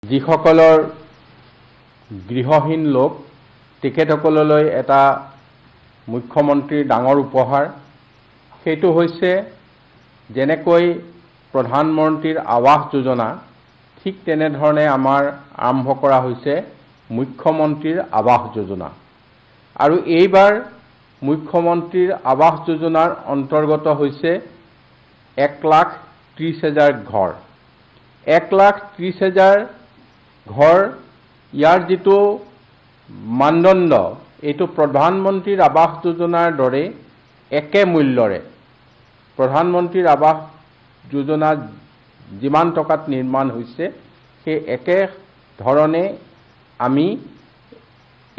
যিসকলৰ গৃহহীন লোক তেখেতসকললৈ এটা মুখ্যমন্ত্ৰীৰ ডাঙৰ উপহাৰ সেইটো হৈছে যেনেকৈ প্ৰধানমন্ত্ৰীৰ আৱাস যোজনা ঠিক তেনেধৰণে আমাৰ আৰম্ভ কৰা হৈছে মুখ্যমন্ত্ৰীৰ আৱাস যোজনা আৰু এইবাৰ মুখ্যমন্ত্ৰীৰ আৱাস যোজনাৰ অন্তৰ্গত হৈছে 1,30,000 ঘৰ 1,30,000 ঘৰ ইয়াৰ যিটো মানদণ্ড এইটো প্ৰধানমন্ত্ৰীৰ আৱাস যোজনাৰ দৰে একে মূল্যৰে প্ৰধানমন্ত্ৰীৰ আৱাস যোজনা যিমান টকাত নিৰ্মাণ হৈছে সেই একে ধৰণে আমি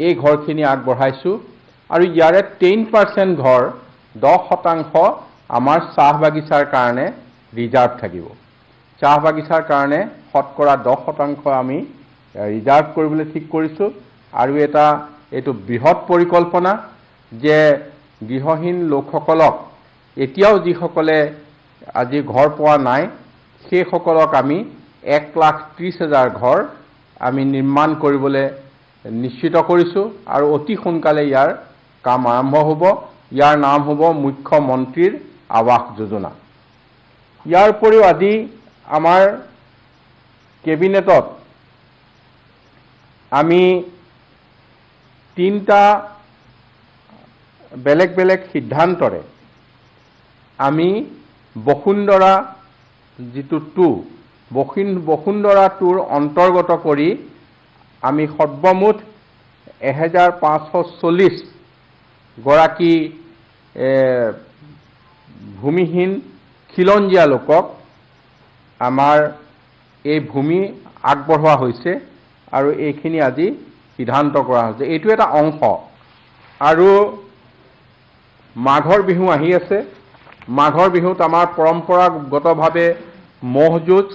এই ঘৰখিনি আগবঢ়াইছোঁ আৰু ইয়াৰে 10% ঘৰ 10% আমাৰ চাহ বাগিচাৰ কাৰণে ৰিজাৰ্ভ থাকিব চাহ বাগিচাৰ কাৰণে শতকৰা 10% আমি ৰিজাৰ্ভ কৰিবলৈ ঠিক কৰিছোঁ আৰু এইটো বৃহৎ পৰিকল্পনা যে গৃহহীন লোকসকলক এতিয়াও যিসকলে আজি ঘৰ পোৱা নাই সেইসকলক আমি 1,30,000 ঘৰ আমি নিৰ্মাণ কৰিবলৈ নিশ্চিত কৰিছোঁ আৰু অতি সোনকালে ইয়াৰ কাম আৰম্ভ হ'ব ইয়াৰ নাম হ'ব মুখ্যমন্ত্ৰীৰ আৱাস যোজনা ইয়াৰ উপৰিও আজি আমাৰ কেবিনেটত আমি 3টা বেলেগ বেলেগ সিদ্ধান্তৰে আমি বসুন্ধৰা যিটো বসুন্ধৰা টুৰ অন্তৰ্গত কৰি আমি সৰ্বমুঠ 1,540 গৰাকী ভূমিহীন খিলঞ্জীয়া লোকক আমাৰ এই ভূমি আগবঢ়োৱা হৈছে আৰু এইখিনি আজি সিদ্ধান্ত কৰা হৈছে এইটো এটা অংশ আৰু মাঘৰ বিহু আহি আছে মাঘৰ বিহুত আমাৰ পৰম্পৰাগতভাৱে মহ যুঁজ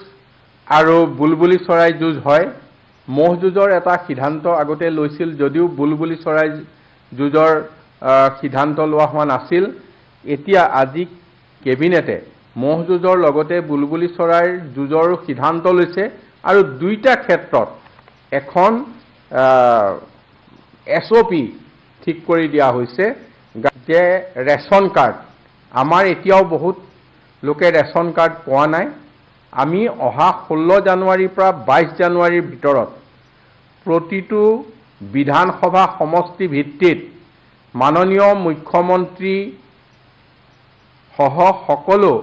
আৰু বুলবুলি চৰাই যুঁজ হয় মহ যুঁজৰ এটা সিদ্ধান্ত আগতে লৈছিল যদিও বুলবুলি চৰাই যুঁজৰ সিদ্ধান্ত লোৱা হোৱা নাছিল এতিয়া আজি কেবিনেটে মহ যুঁজৰ লগতে বুলবুলি চৰাইৰ যুঁজৰ সিদ্ধান্ত লৈছে আৰু দুইটা ক্ষেত্ৰত এখন SOP ঠিক কৰি দিয়া হৈছে যে ৰেচন কাৰ্ড আমাৰ এতিয়াও বহুত লোকে ৰেচন কাৰ্ড পোৱা নাই আমি অহা 16 জানুৱাৰীৰ পৰা 22 জানুৱাৰীৰ ভিতৰত প্ৰতিটো বিধানসভা সমষ্টি ভিত্তিত মাননীয় মুখ্যমন্ত্ৰী সহ সকলো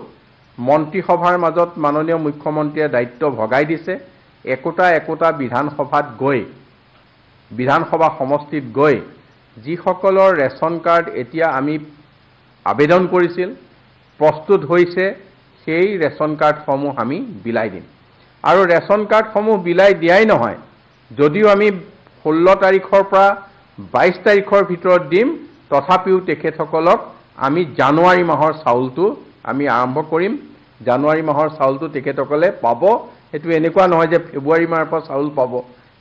মন্ত্ৰীসভাৰ মাজত মাননীয় মুখ্যমন্ত্ৰীয়ে দায়িত্ব ভগাই দিছে একোটা বিধানসভাত গৈ বিধানসভা সমষ্টিত গৈ যিসকলৰ ৰেচন কাৰ্ড এতিয়া আমি আবেদন কৰিছিল প্ৰস্তুত হৈছে সেই ৰেচন কাৰ্ডসমূহ আমি বিলাই দিম আৰু ৰেচন কাৰ্ডসমূহ বিলাই দিয়াই নহয় যদিও আমি 16 তাৰিখৰ পৰা 22 তাৰিখৰ ভিতৰত দিম তথাপিও তেখেতসকলক আমি জানুৱাৰী মাহৰ চাউলটো আমি আৰম্ভ কৰিম জানুৱাৰী মাহৰ চাউলটো তেখেতসকলে পাব এটো এনেকুৱা নহয় যে ফেব্ৰুৱাৰী মাহৰ পৰা চাউল পাব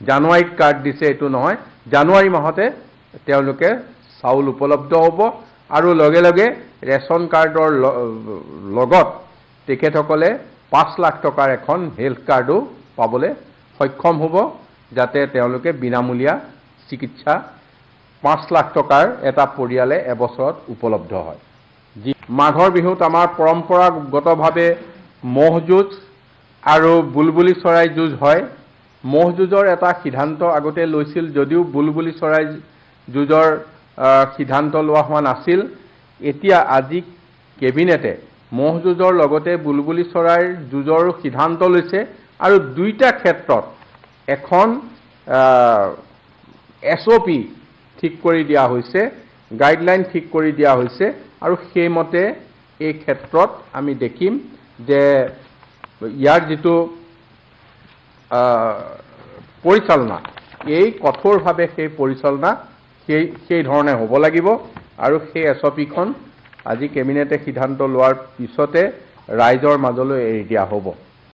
জানুৱাৰীত কাৰ্ড দিছে এটো নহয় জানুৱাৰী মাহতে তেওঁলোকে চাউল উপলব্ধ হ'ব আৰু লগে লগে ৰেচন কাৰ্ডৰ লগত তেখেতসকলে 5 লাখ টকাৰ এখন হেলথ কাৰ্ডো পাবলৈ সক্ষম হ'ব যাতে তেওঁলোকে বিনামূলীয়া চিকিৎসা 5 লাখ টকাৰ এটা পৰিয়ালে এবছৰত উপলব্ধ হয় মাঘৰ বিহুত আমাৰ পৰম্পৰাগতভাৱে মহ যুঁজ আৰু বুলবুলি চৰাই যুঁজ হয় মহ যুঁজৰ এটা সিদ্ধান্ত আগতে লৈছিল যদিও বুলবুলি চৰাই যুঁজৰ সিদ্ধান্ত লোৱা হোৱা নাছিল এতিয়া আজি কেবিনেটে মহ যুঁজৰ লগতে বুলবুলি চৰাইৰ যুঁজৰ সিদ্ধান্ত লৈছে আৰু দুইটা ক্ষেত্ৰত এখন SOP ঠিক কৰি দিয়া হৈছে গাইডলাইন ঠিক কৰি দিয়া হৈছে আৰু সেইমতে এই ক্ষেত্ৰত আমি দেখিম যে ইয়াৰ যিটো পৰিচালনা এই কঠোৰভাৱে সেই পৰিচালনা সেই ধৰণে হ'ব লাগিব আৰু সেই SOPখন আজি কেবিনেটে সিদ্ধান্ত লোৱাৰ পিছতে ৰাইজৰ মাজলৈ এৰি দিয়া হ'ব